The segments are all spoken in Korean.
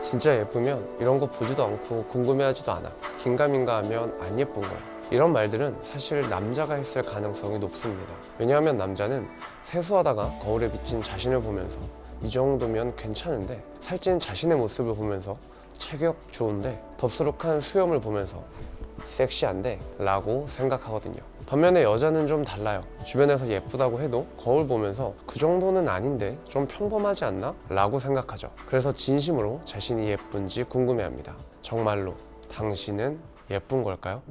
진짜 예쁘면 이런 거 보지도 않고 궁금해하지도 않아. 긴가민가 하면 안 예쁜 거야. 이런 말들은 사실 남자가 했을 가능성이 높습니다. 왜냐하면 남자는 세수하다가 거울에 비친 자신을 보면서 이 정도면 괜찮은데, 살찐 자신의 모습을 보면서 체격 좋은데, 덥수룩한 수염을 보면서 섹시한데 라고 생각하거든요. 반면에 여자는 좀 달라요. 주변에서 예쁘다고 해도 거울 보면서 그 정도는 아닌데 좀 평범하지 않나? 라고 생각하죠. 그래서 진심으로 자신이 예쁜지 궁금해합니다. 정말로 당신은 예쁜 걸까요?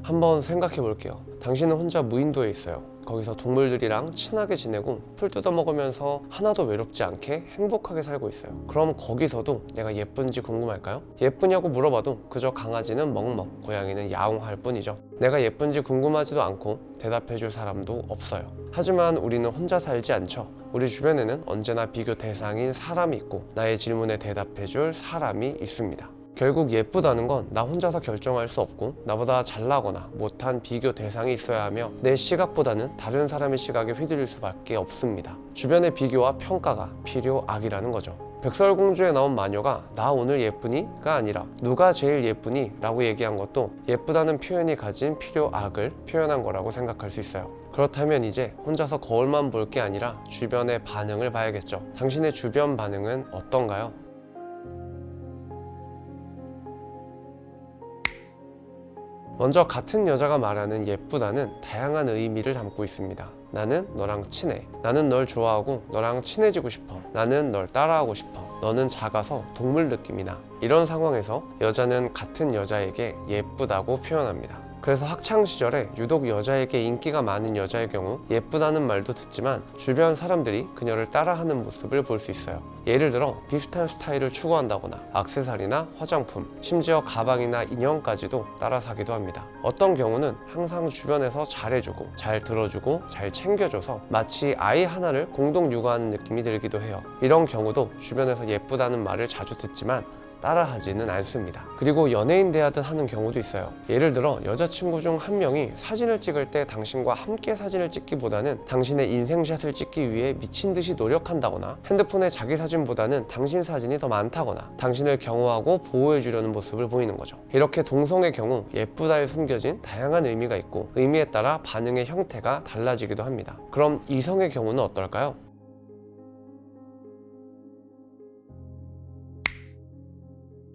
한번 생각해 볼게요. 당신은 혼자 무인도에 있어요. 거기서 동물들이랑 친하게 지내고 풀 뜯어 먹으면서 하나도 외롭지 않게 행복하게 살고 있어요. 그럼 거기서도 내가 예쁜지 궁금할까요? 예쁘냐고 물어봐도 그저 강아지는 멍멍, 고양이는 야옹할 뿐이죠. 내가 예쁜지 궁금하지도 않고 대답해 줄 사람도 없어요. 하지만 우리는 혼자 살지 않죠. 우리 주변에는 언제나 비교 대상인 사람이 있고 나의 질문에 대답해 줄 사람이 있습니다. 결국 예쁘다는 건 나 혼자서 결정할 수 없고 나보다 잘나거나 못한 비교 대상이 있어야 하며 내 시각보다는 다른 사람의 시각에 휘둘릴 수밖에 없습니다. 주변의 비교와 평가가 필요악이라는 거죠. 백설공주에 나온 마녀가 나 오늘 예쁘니?가 아니라 누가 제일 예쁘니? 라고 얘기한 것도 예쁘다는 표현이 가진 필요악을 표현한 거라고 생각할 수 있어요. 그렇다면 이제 혼자서 거울만 볼 게 아니라 주변의 반응을 봐야겠죠. 당신의 주변 반응은 어떤가요? 먼저 같은 여자가 말하는 예쁘다는 다양한 의미를 담고 있습니다. 나는 너랑 친해. 나는 널 좋아하고 너랑 친해지고 싶어. 나는 널 따라하고 싶어. 너는 작아서 동물 느낌이 나. 이런 상황에서 여자는 같은 여자에게 예쁘다고 표현합니다. 그래서 학창시절에 유독 여자에게 인기가 많은 여자의 경우 예쁘다는 말도 듣지만 주변 사람들이 그녀를 따라하는 모습을 볼 수 있어요. 예를 들어 비슷한 스타일을 추구한다거나 액세서리나 화장품, 심지어 가방이나 인형까지도 따라 사기도 합니다. 어떤 경우는 항상 주변에서 잘해주고 잘 들어주고 잘 챙겨줘서 마치 아이 하나를 공동 육아하는 느낌이 들기도 해요. 이런 경우도 주변에서 예쁘다는 말을 자주 듣지만 따라하지는 않습니다. 그리고 연예인 대하듯 하는 경우도 있어요. 예를 들어 여자친구 중 한 명이 사진을 찍을 때 당신과 함께 사진을 찍기보다는 당신의 인생샷을 찍기 위해 미친 듯이 노력한다거나 핸드폰에 자기 사진보다는 당신 사진이 더 많다거나 당신을 경호하고 보호해 주려는 모습을 보이는 거죠. 이렇게 동성의 경우 예쁘다에 숨겨진 다양한 의미가 있고 의미에 따라 반응의 형태가 달라지기도 합니다. 그럼 이성의 경우는 어떨까요?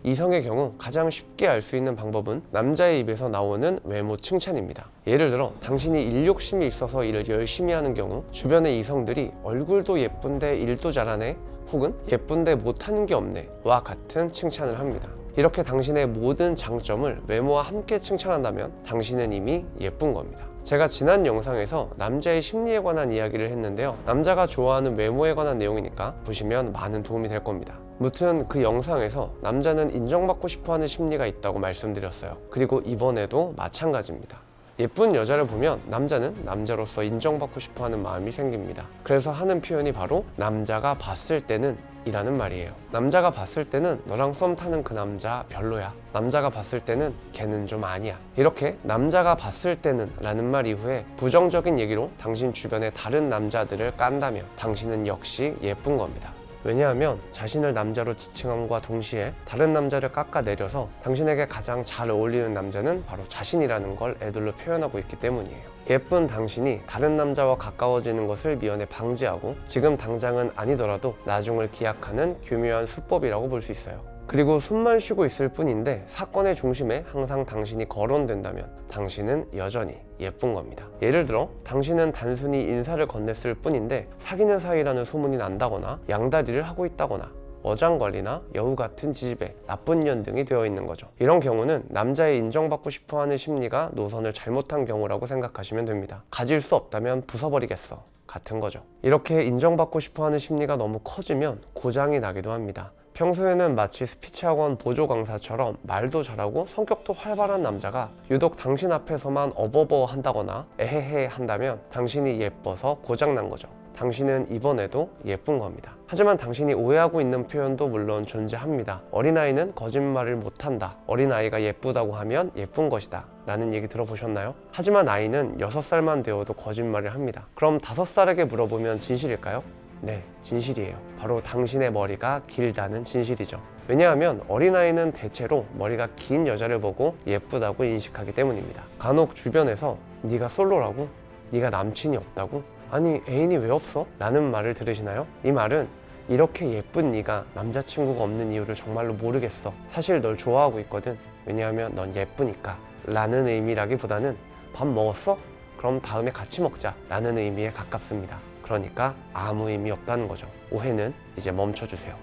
이성의 경우 가장 쉽게 알 수 있는 방법은 남자의 입에서 나오는 외모 칭찬입니다. 예를 들어 당신이 일 욕심이 있어서 일을 열심히 하는 경우 주변의 이성들이 얼굴도 예쁜데 일도 잘하네, 혹은 예쁜데 못하는 게 없네 와 같은 칭찬을 합니다. 이렇게 당신의 모든 장점을 외모와 함께 칭찬한다면 당신은 이미 예쁜 겁니다. 제가 지난 영상에서 남자의 심리에 관한 이야기를 했는데요. 남자가 좋아하는 외모에 관한 내용이니까 보시면 많은 도움이 될 겁니다. 무튼 그 영상에서 남자는 인정받고 싶어하는 심리가 있다고 말씀드렸어요. 그리고 이번에도 마찬가지입니다. 예쁜 여자를 보면 남자는 남자로서 인정받고 싶어하는 마음이 생깁니다. 그래서 하는 표현이 바로 남자가 봤을 때는 이라는 말이에요. 남자가 봤을 때는 너랑 썸 타는 그 남자 별로야. 남자가 봤을 때는 걔는 좀 아니야. 이렇게 남자가 봤을 때는 라는 말 이후에 부정적인 얘기로 당신 주변의 다른 남자들을 깐다면 당신은 역시 예쁜 겁니다. 왜냐하면 자신을 남자로 지칭함과 동시에 다른 남자를 깎아내려서 당신에게 가장 잘 어울리는 남자는 바로 자신이라는 걸 애들로 표현하고 있기 때문이에요. 예쁜 당신이 다른 남자와 가까워지는 것을 미연에 방지하고 지금 당장은 아니더라도 나중을 기약하는 교묘한 수법이라고 볼 수 있어요. 그리고 숨만 쉬고 있을 뿐인데 사건의 중심에 항상 당신이 거론된다면 당신은 여전히 예쁜 겁니다. 예를 들어 당신은 단순히 인사를 건넸을 뿐인데 사귀는 사이라는 소문이 난다거나 양다리를 하고 있다거나 어장관리나 여우 같은 지지배, 나쁜 년 등이 되어 있는 거죠. 이런 경우는 남자의 인정받고 싶어하는 심리가 노선을 잘못한 경우라고 생각하시면 됩니다. 가질 수 없다면 부숴버리겠어 같은 거죠. 이렇게 인정받고 싶어하는 심리가 너무 커지면 고장이 나기도 합니다. 평소에는 마치 스피치학원 보조 강사처럼 말도 잘하고 성격도 활발한 남자가 유독 당신 앞에서만 어버버 한다거나 에헤헤 한다면 당신이 예뻐서 고장난 거죠. 당신은 이번에도 예쁜 겁니다. 하지만 당신이 오해하고 있는 표현도 물론 존재합니다. 어린아이는 거짓말을 못한다. 어린아이가 예쁘다고 하면 예쁜 것이다. 라는 얘기 들어보셨나요? 하지만 아이는 6살만 되어도 거짓말을 합니다. 그럼 5살에게 물어보면 진실일까요? 네, 진실이에요. 바로 당신의 머리가 길다는 진실이죠. 왜냐하면 어린아이는 대체로 머리가 긴 여자를 보고 예쁘다고 인식하기 때문입니다. 간혹 주변에서 네가 솔로라고? 네가 남친이 없다고? 아니 애인이 왜 없어? 라는 말을 들으시나요? 이 말은 이렇게 예쁜 네가 남자친구가 없는 이유를 정말로 모르겠어. 사실 널 좋아하고 있거든. 왜냐하면 넌 예쁘니까 라는 의미라기보다는 밥 먹었어? 그럼 다음에 같이 먹자 라는 의미에 가깝습니다. 그러니까 아무 의미 없다는 거죠. 오해는 이제 멈춰주세요.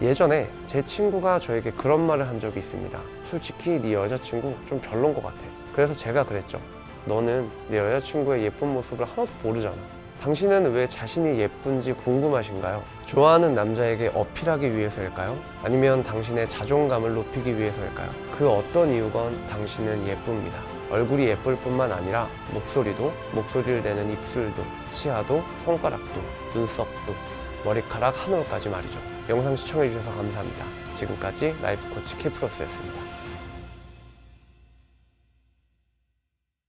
예전에 제 친구가 저에게 그런 말을 한 적이 있습니다. 솔직히 네 여자친구 좀 별론 것 같아. 그래서 제가 그랬죠. 너는 내 여자친구의 예쁜 모습을 하나도 모르잖아. 당신은 왜 자신이 예쁜지 궁금하신가요? 좋아하는 남자에게 어필하기 위해서일까요? 아니면 당신의 자존감을 높이기 위해서일까요? 그 어떤 이유건 당신은 예쁩니다. 얼굴이 예쁠 뿐만 아니라 목소리도, 목소리를 내는 입술도, 치아도, 손가락도, 눈썹도, 머리카락 한 올까지 말이죠. 영상 시청해주셔서 감사합니다. 지금까지 라이프코치 K플러스였습니다.